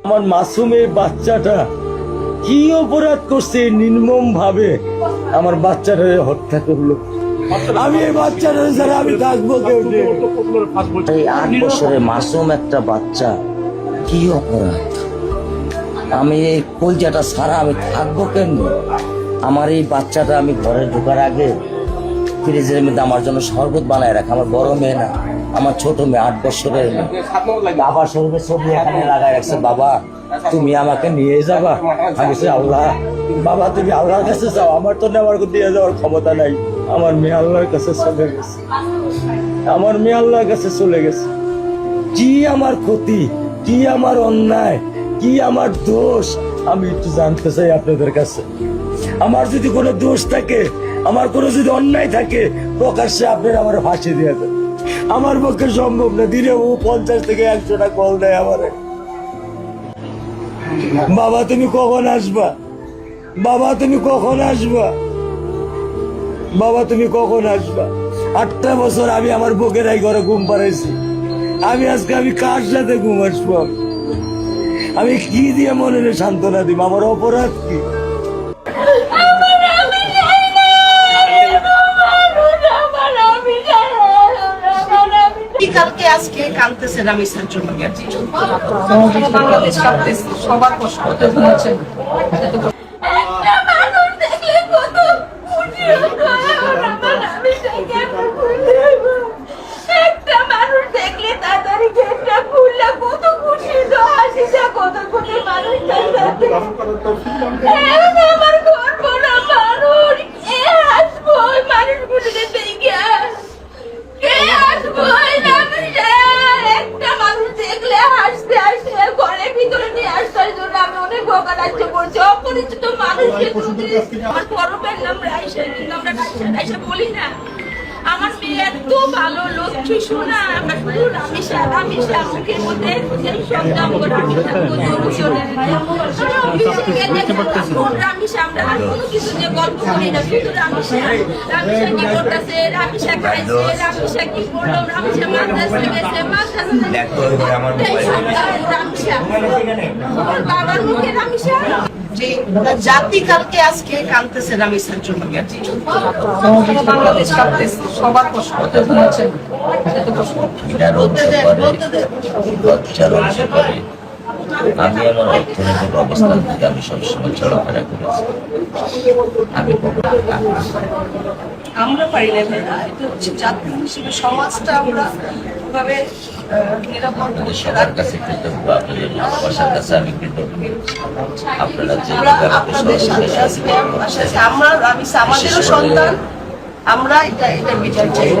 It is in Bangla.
আমার মাসুমের বাচ্চাটা কি অপরাধ করছে নির্মম ভাবে আমার বাচ্চাটা হত্যা করলো। আমি এই বাচ্চাটা ছাড়া আমি থাকবো কেউ? এই 8 বছরের মাসুম একটা বাচ্চা কি অপরাধ? আমি এই কলজাটা ছাড়া আমি থাকবো কেমনি? আমার এই বাচ্চাটা আমি ঘরে ঢোকার আগে ফ্রিজের মধ্যে আমার জন্য শরবত বানায় রাখে। আমার বড় মেয়ে না, আমার ছোট মেয়ে 8 বছরের মেয়ে। বাবার শরীরে ছবি এখানে লাগায় রাখছে, বাবা তুমি আমাকে নিয়ে যাবা। আমি আল্লাহ, বাবা তুমি আল্লাহর কাছে যাও, আমার তো নেওয়ার দিয়ে যাওয়ার ক্ষমতা নাই। আমার মেয়ে আল্লাহর কাছে চলে গেছে, আমার মেয়ে আল্লাহর কাছে চলে গেছে। কি আমার ক্ষতি, কি আমার অন্যায়, কি আমার দোষ, আমি একটু জানতে চাই আপনাদের কাছে। আমার যদি কোনো দোষ থাকে, আমার কোনো যদি অন্যায় থাকে, প্রকাশ্যে আপনারা আমার ফাঁসি দিয়ে দেন। আমার পক্ষে সম্ভব না। দিনে ও 50 থেকে 100টা কল দেয় আমারে, বাবা তুমি কখন আসবা, বাবা তুমি কখন আসবা, বাবা তুমি কখন আসবা। 8টা বছর আমি আমার বুকের এই ঘরে ঘুম পাড়াইছি। আমি কার সাথে ঘুম আসবো? আমি কি দিয়ে মনে সান্ত্বনা দিব? আমার অপরাধ কি? কালকে আজকে কাঁদতেছে রামিসার জন্য, বাংলাদেশ কাঁদতেছে, সবার কষ্ট হচ্ছে। একটা মানুষ দেখলে তাড়াতাড়ি গেটটা খুললে কত খুশি তো হাসিটা কত খুশি মানুষ আমার ঘর বড় মানুষ এ হাসবো মানুষগুলোকে দেখে কে হাসবো? একটা মানুষ দেখলে হাসতে হাসতে ঘরের ভিতরে নিয়ে আসার জন্য আমি অনেক ভোগান্তি করছি। অপরিচিত মানুষকে আমার পরমের নাম রাইসা, কিন্তু আমরা রাইসা বলি না। আমার মেয়ে এত ভালো লক্ষ্মী শোনা, আমরা শুধু রামিসা রামিসা মুখের মধ্যে শব্দ রামিসা, আমরা আর কোনো কিছু নিয়ে গল্প করি না, শুধু রামিসা রামিসা কি করতেছে, রামিসা খাইছে, রামিসা কি করলো, রামিসা মাদ্রাসা গেছে, রামিসা বাবার মুখে রামিসা। যে জাতি কালকে আজকে কাঁদতেছে রামিসার জন্য, বাংলাদেশ কাঁদতেছে, সবার কষ্ট হচ্ছে। আমি আমার অর্থনৈতিক অবস্থান থেকে আমি সবসময় চলাফেরা করেছি। আমরা পারি না, এটা হচ্ছে জাতি হিসেবে সমাজটা আমরা ওভাবে নিরাপদ সবার কাছে কৃতজ্ঞ, আপনাদের ভালোবাসার কাছে আমি কৃতজ্ঞ। আপনারা আপনাদের সাথে আছি, আমরা আমাদেরও সন্তান, আমরা এটা বিচার চাই।